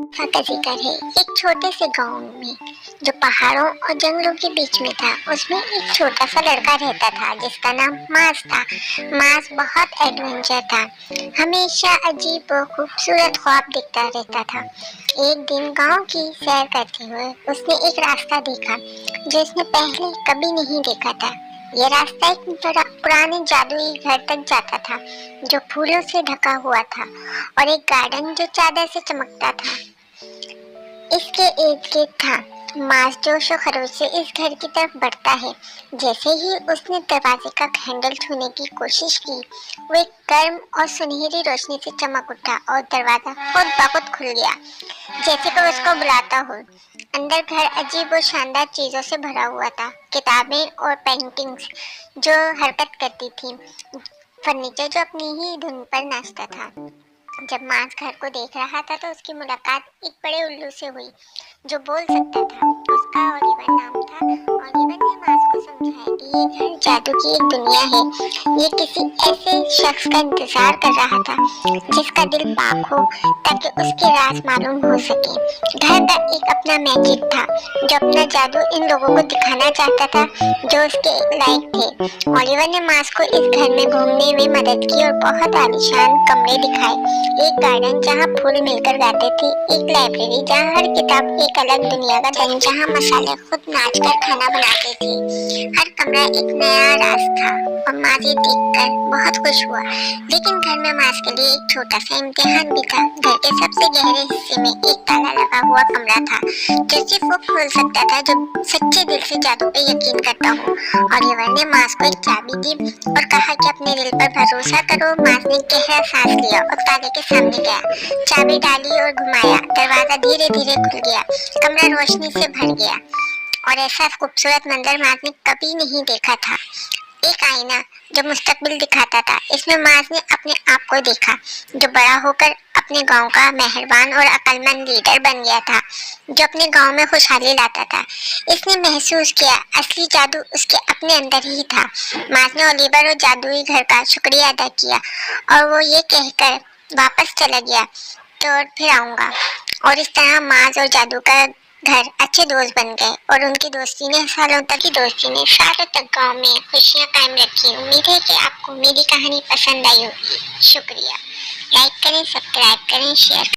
का जिक्र है एक छोटे से गांव में जो पहाड़ों और जंगलों के बीच में था। उसमें एक छोटा सा लड़का रहता था जिसका नाम मास था। मास बहुत एडवेंचर था, हमेशा अजीब और खूबसूरत ख्वाब देखता रहता था। एक दिन गांव की सैर करते हुए उसने एक रास्ता देखा जो उसने पहले कभी नहीं देखा था। यह रास्ता एक बड़ा पुराने जादुई घर तक जाता था जो फूलों से ढका हुआ था और एक गार्डन जो चादर से चमकता था इसके इर्द गिर्द था। मास जोश और खरोश से इस घर की तरफ बढ़ता है। जैसे ही उसने दरवाजे का हैंडल छूने की कोशिश की, वो एक गर्म और सुनहरी रोशनी से चमक उठा और दरवाजा खुद ब खुद खुल गया, जैसे कोई उसको बुलाता हो। अंदर घर अजीब और शानदार चीजों से भरा हुआ था, किताबें और पेंटिंग्स जो हरकत करती थी, फर्नीचर जो अपनी ही धुन पर नाचता था। जब मास घर को देख रहा था तो उसकी मुलाकात एक बड़े उल्लू से हुई जो बोल सकता था। उसका ओलिवर नाम था। ओलिवर ने मास को समझाया कि ये घर जादू की एक दुनिया है। ये किसी ऐसे शख्स का इंतजार कर रहा था जिसका दिल पाक हो ताकि उसके राज मालूम हो सके। घर का एक अपना मैजिक था जो अपना जादू इन लोगों को दिखाना चाहता था जो उसके लायक थे। ओलिवर ने मास को इस घर में घूमने में मदद की और बहुत आलीशान कमरे दिखाए। एक गार्डन जहाँ फूल मिलकर गाते थे, एक लाइब्रेरी जहाँ हर किताब एक अलग दुनिया का था, जहाँ मसाले खुद नाचकर खाना बनाते थे। हर कमरा एक नया राज था और माँ ये देखकर बहुत खुश हुआ। लेकिन घर में मास के लिए एक छोटा सा इम्तिहान भी था। घर के सबसे गहरे हिस्से में एक ताला लगा हुआ कमरा था जो सिर्फ वो खोल सकता था जो सच्चे दिल से जादू पे यकीन करता हो। ओलिवर ने मास को एक चाबी दी और कहा कि अपने दिल पर भरोसा करो। मास ने गहरा सांस लिया और ताले के सामने गया, चाबी डाली और घुमाया। दरवाजा धीरे धीरे खुल गया, कमरा रोशनी से भर गया और ऐसा खूबसूरत मंजर मास ने कभी नहीं देखा था। एक आईना जो मुस्तकबिल दिखाता था। इसमें मास ने अपने आप को देखा जो बड़ा होकर अपने गांव का मेहरबान और अक्लमंद लीडर बन गया था जो अपने गांव में खुशहाली लाता था। इसने महसूस किया असली जादू उसके अपने अंदर ही था। मास ने ओलिवर और जादुई घर का शुक्रिया अदा किया और वो ये कहकर वापस चला गया तो फिर आऊंगा। और इस तरह मास और जादू का घर अच्छे दोस्त बन गए और उनकी दोस्ती ने सालों तक गांव में खुशियां कायम रखी। उम्मीद है कि आपको मेरी कहानी पसंद आई होगी। शुक्रिया। लाइक करें, सब्सक्राइब करें, शेयर